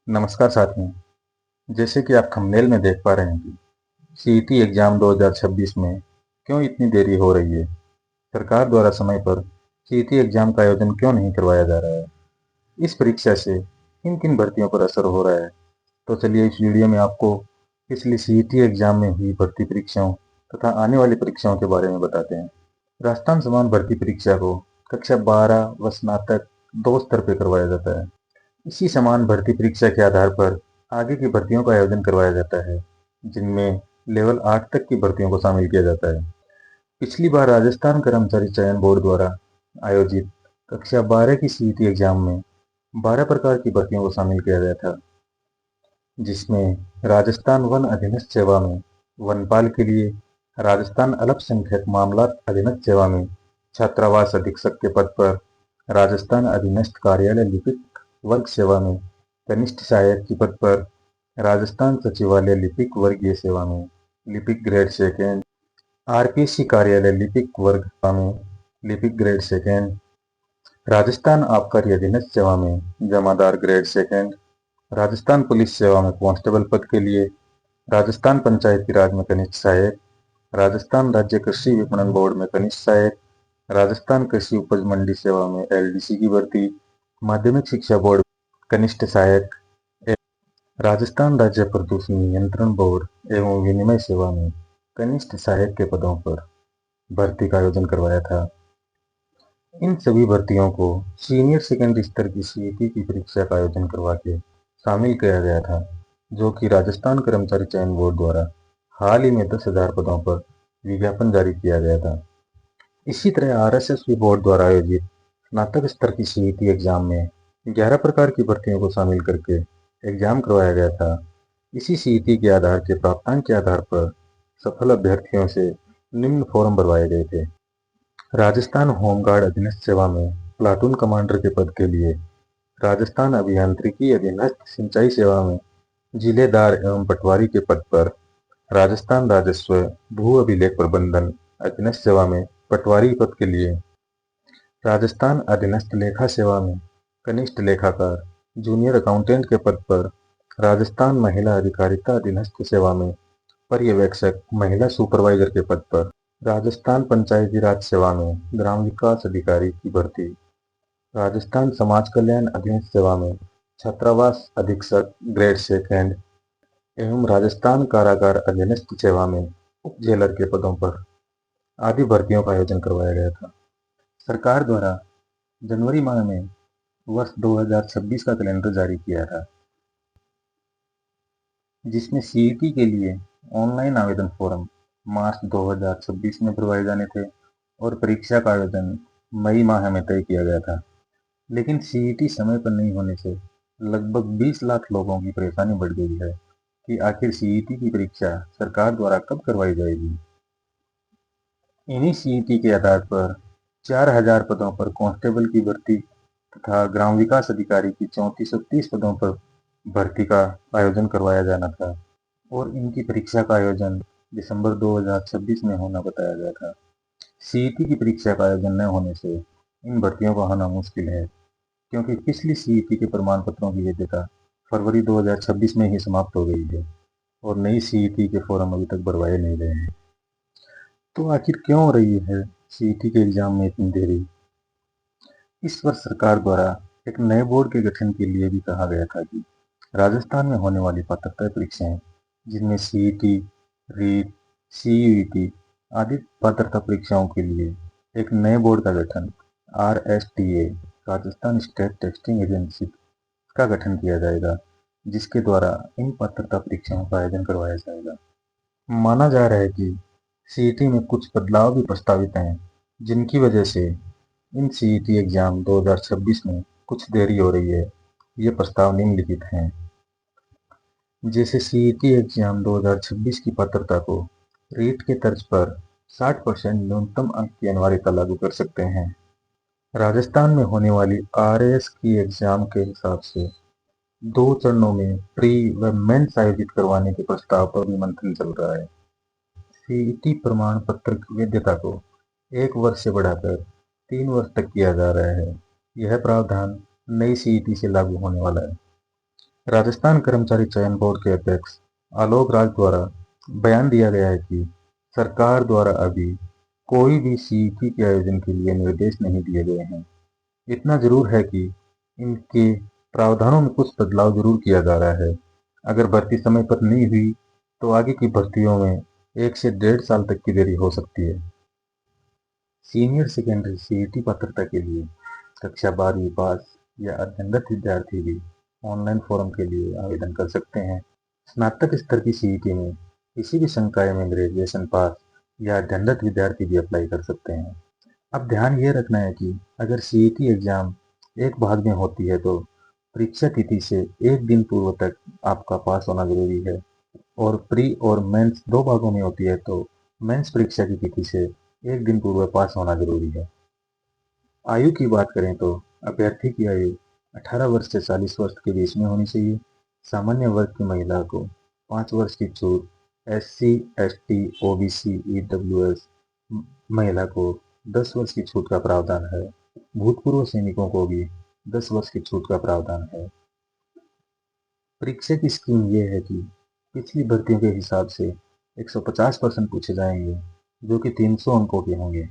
नमस्कार साथियों। जैसे कि आप थंबनेल में देख पा रहे हैं कि सीईटी एग्जाम 2026 में क्यों इतनी देरी हो रही है। सरकार द्वारा समय पर सीईटी एग्जाम का आयोजन क्यों नहीं करवाया जा रहा है। इस परीक्षा से किन किन भर्तियों पर असर हो रहा है। तो चलिए इस वीडियो में आपको पिछली सीईटी एग्जाम में हुई भर्ती परीक्षाओं तथा आने वाली परीक्षाओं के बारे में बताते हैं। राजस्थान समान भर्ती परीक्षा को कक्षा 12 व स्नातक दो स्तर पर करवाया जाता है। इसी समान भर्ती परीक्षा के आधार पर आगे की भर्तियों का आयोजन करवाया जाता है, जिनमें लेवल 8 तक की भर्तियों को शामिल किया जाता है। पिछली बार राजस्थान कर्मचारी चयन बोर्ड द्वारा आयोजित कक्षा 12 की सीईटी एग्जाम में 12 प्रकार की भर्तियों को शामिल किया गया था, जिसमें राजस्थान वन अधीनस्थ सेवा में वनपाल के लिए, राजस्थान अल्पसंख्यक मामलात अधीनस्थ सेवा में छात्रावास अधीक्षक के पद पर, राजस्थान अधीनस्थ कार्यालय लिपिक वर्ग सेवा में कनिष्ठ सहायक के पद पर, राजस्थान सचिवालय लिपिक वर्गीय सेवा में लिपिक ग्रेड सेकेंड, आरपीसी कार्यालय लिपिक वर्ग सेवा में लिपिक ग्रेड सेकेंड, राजस्थान आबकारी अधीनस्थ सेवा में जमादार ग्रेड सेकेंड, राजस्थान पुलिस सेवा में कांस्टेबल पद के लिए, राजस्थान पंचायती राज में कनिष्ठ सहायक, राजस्थान राज्य कृषि विपणन बोर्ड में कनिष्ठ सहायक, राजस्थान कृषि उपज मंडी सेवा में एलडीसी की भर्ती, माध्यमिक शिक्षा बोर्ड कनिष्ठ सहायक, राजस्थान राज्य प्रदूषण नियंत्रण बोर्ड एवं विनिमय सेवा में कनिष्ठ सहायक के पदों पर भर्ती का आयोजन करवाया था। इन सभी भर्तियों को सीनियर सेकेंडरी स्तर की सीईटी की परीक्षा का आयोजन करवा के शामिल किया गया था, जो कि राजस्थान कर्मचारी चयन बोर्ड द्वारा हाल ही में 10,000 पदों पर विज्ञापन जारी किया गया था। इसी तरह आरएसएसबी बोर्ड द्वारा आयोजित स्नातक स्तर की सीईटी एग्जाम में 11 प्रकार की भर्तियों को शामिल करके एग्जाम करवाया गया था। इसी सीईटी के आधार के प्राप्तांक के आधार पर सफल अभ्यर्थियों से निम्न फॉर्म भरवाए गए थे। राजस्थान होमगार्ड अधीनस्थ सेवा में प्लाटून कमांडर के पद के लिए, राजस्थान अभियांत्रिकी अधीनस्थ सिंचाई सेवा में जिलेदार एवं पटवारी के पद पर, राजस्थान राजस्व भू अभिलेख प्रबंधन अधीनस्थ सेवा में पटवारी पद के लिए, राजस्थान अधीनस्थ लेखा सेवा में कनिष्ठ लेखाकार जूनियर अकाउंटेंट के पद पर, राजस्थान महिला अधिकारिता अधीनस्थ सेवा में पर्यवेक्षक महिला सुपरवाइजर के पद पर, राजस्थान पंचायती राज सेवा में ग्राम विकास अधिकारी की भर्ती, राजस्थान समाज कल्याण अधीनस्थ सेवा में छात्रावास अधीक्षक ग्रेड सेकेंड एवं राजस्थान कारागार अधीनस्थ सेवा में उप जेलर के पदों पर आदि भर्तियों का आयोजन करवाया गया था। सरकार द्वारा जनवरी माह में वर्ष 2026 का कैलेंडर जारी किया था, जिसमें सीईटी के लिए ऑनलाइन आवेदन फॉर्म मार्च 2026 में भरवाए जाने थे और परीक्षा का आयोजन मई माह में तय किया गया था। लेकिन सीईटी समय पर नहीं होने से लगभग 20 लाख लोगों की परेशानी बढ़ गई है कि आखिर सीईटी की परीक्षा सरकार द्वारा कब करवाई जाएगी। इन्हीं सीईटी के आधार पर 4,000 पदों पर कांस्टेबल की भर्ती तथा ग्राम विकास अधिकारी की 3430 पदों पर भर्ती का आयोजन करवाया जाना था और इनकी परीक्षा का आयोजन दिसंबर 2026 में होना बताया गया था। सीईटी की परीक्षा का आयोजन न होने से इन भर्तियों का होना मुश्किल है, क्योंकि पिछली सीईटी के प्रमाण पत्रों की वैधता फरवरी 2026 में ही समाप्त हो गई है और नई सीईटी के फॉर्म अभी तक भरवाए नहीं गए हैं। तो आखिर क्यों हो रही है सीईटी के एग्जाम में इतनी देरी। इस वर्ष सरकार द्वारा एक नए बोर्ड के गठन के लिए भी कहा गया था कि राजस्थान में होने वाली पात्रता परीक्षाएं, जिनमें सीईटी, रीट, सीयूईटी आदि पात्रता परीक्षाओं के लिए एक नए बोर्ड का गठन आरएसटीए राजस्थान स्टेट टेस्टिंग एजेंसी का गठन किया जाएगा, जिसके द्वारा इन पात्रता परीक्षाओं का आयोजन करवाया जाएगा। माना जा रहा है कि सीईटी में कुछ बदलाव भी प्रस्तावित हैं, जिनकी वजह से इन सीईटी एग्जाम 2026 में कुछ देरी हो रही है। ये प्रस्ताव निम्नलिखित हैं। जैसे सीईटी एग्जाम 2026 की पात्रता को रीट के तर्ज पर 60% न्यूनतम अंक की अनिवार्यता लागू कर सकते हैं। राजस्थान में होने वाली आरएएस की एग्जाम के हिसाब से 2 चरणों में प्री व मेंस आयोजित करवाने के प्रस्ताव पर भी मंथन चल रहा है। सीईटी प्रमाण पत्र की वैधता को 1 वर्ष से बढ़ाकर 3 वर्ष तक किया जा रहा है। यह प्रावधान नई सीईटी से लागू होने वाला है। राजस्थान कर्मचारी चयन बोर्ड के अध्यक्ष आलोक राज द्वारा बयान दिया गया है कि सरकार द्वारा अभी कोई भी सीईटी के आयोजन के लिए निर्देश नहीं दिए गए हैं। इतना जरूर है कि इनके प्रावधानों में कुछ बदलाव जरूर किया जा रहा है। अगर भर्ती समय पर नहीं हुई तो आगे की भर्तियों में 1 से 1.5 साल तक की देरी हो सकती है। सीनियर सेकेंडरी सीईटी पात्रता के लिए कक्षा 12वीं पास या अध्ययनरत विद्यार्थी भी ऑनलाइन फॉर्म के लिए आवेदन कर सकते हैं। स्नातक स्तर की सीईटी में किसी भी संकाय में ग्रेजुएशन पास या अध्ययनरत विद्यार्थी भी अप्लाई कर सकते हैं। अब ध्यान ये रखना है कि अगर सीईटी एग्जाम एक भाग में होती है तो परीक्षा तिथि से एक दिन पूर्व तक आपका पास होना जरूरी है, और प्री और मेंस दो भागों में होती है तो मेंस परीक्षा की तिथि से एक दिन पूर्व पास होना जरूरी है। आयु की बात करें तो अभ्यर्थी की आयु 18 वर्ष से 40 वर्ष के बीच में होनी चाहिए। सामान्य वर्ग की महिला को 5 वर्ष की छूट, एससी, एसटी, ओबीसी, ईडब्ल्यूएस महिला को 10 वर्ष की छूट का प्रावधान है। भूतपूर्व सैनिकों को भी 10 वर्ष की छूट का प्रावधान है। परीक्षा की स्कीम ये है कि पिछली भर्तियों के हिसाब से 150% पूछे जाएंगे, जो कि 300 अंकों के होंगे।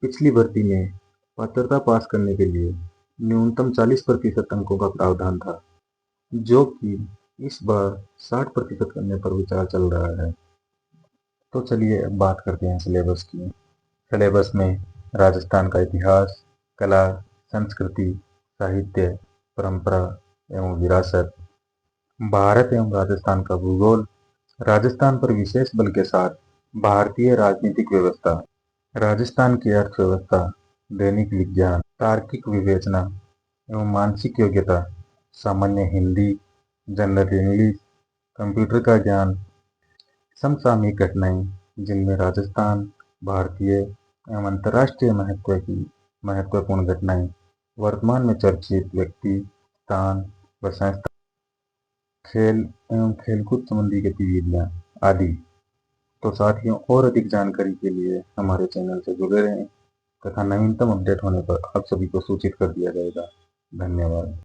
पिछली भर्ती में पात्रता पास करने के लिए न्यूनतम 40% अंकों का प्रावधान था, जो कि इस बार 60% करने पर विचार चल रहा है। तो चलिए अब बात करते हैं सिलेबस की। सिलेबस में राजस्थान का इतिहास, कला, संस्कृति, साहित्य, परंपरा एवं विरासत, भारत एवं राजस्थान का भूगोल, राजस्थान पर विशेष बल के साथ भारतीय राजनीतिक व्यवस्था, राजस्थान की अर्थव्यवस्था, दैनिक विज्ञान, तार्किक विवेचना एवं मानसिक योग्यता, सामान्य हिंदी, जनरल इंग्लिश, कंप्यूटर का ज्ञान, समसामयिक घटनाएं जिनमें राजस्थान, भारतीय एवं अंतर्राष्ट्रीय महत्व की महत्वपूर्ण घटनाएं, वर्तमान में चर्चित व्यक्ति, स्थान व संस्था, खेल एवं खेलकूद संबंधी गतिविधियां आदि। तो साथियों, और अधिक जानकारी के लिए हमारे चैनल से जुड़े रहें तथा नवीनतम अपडेट होने पर आप सभी को सूचित कर दिया जाएगा। धन्यवाद।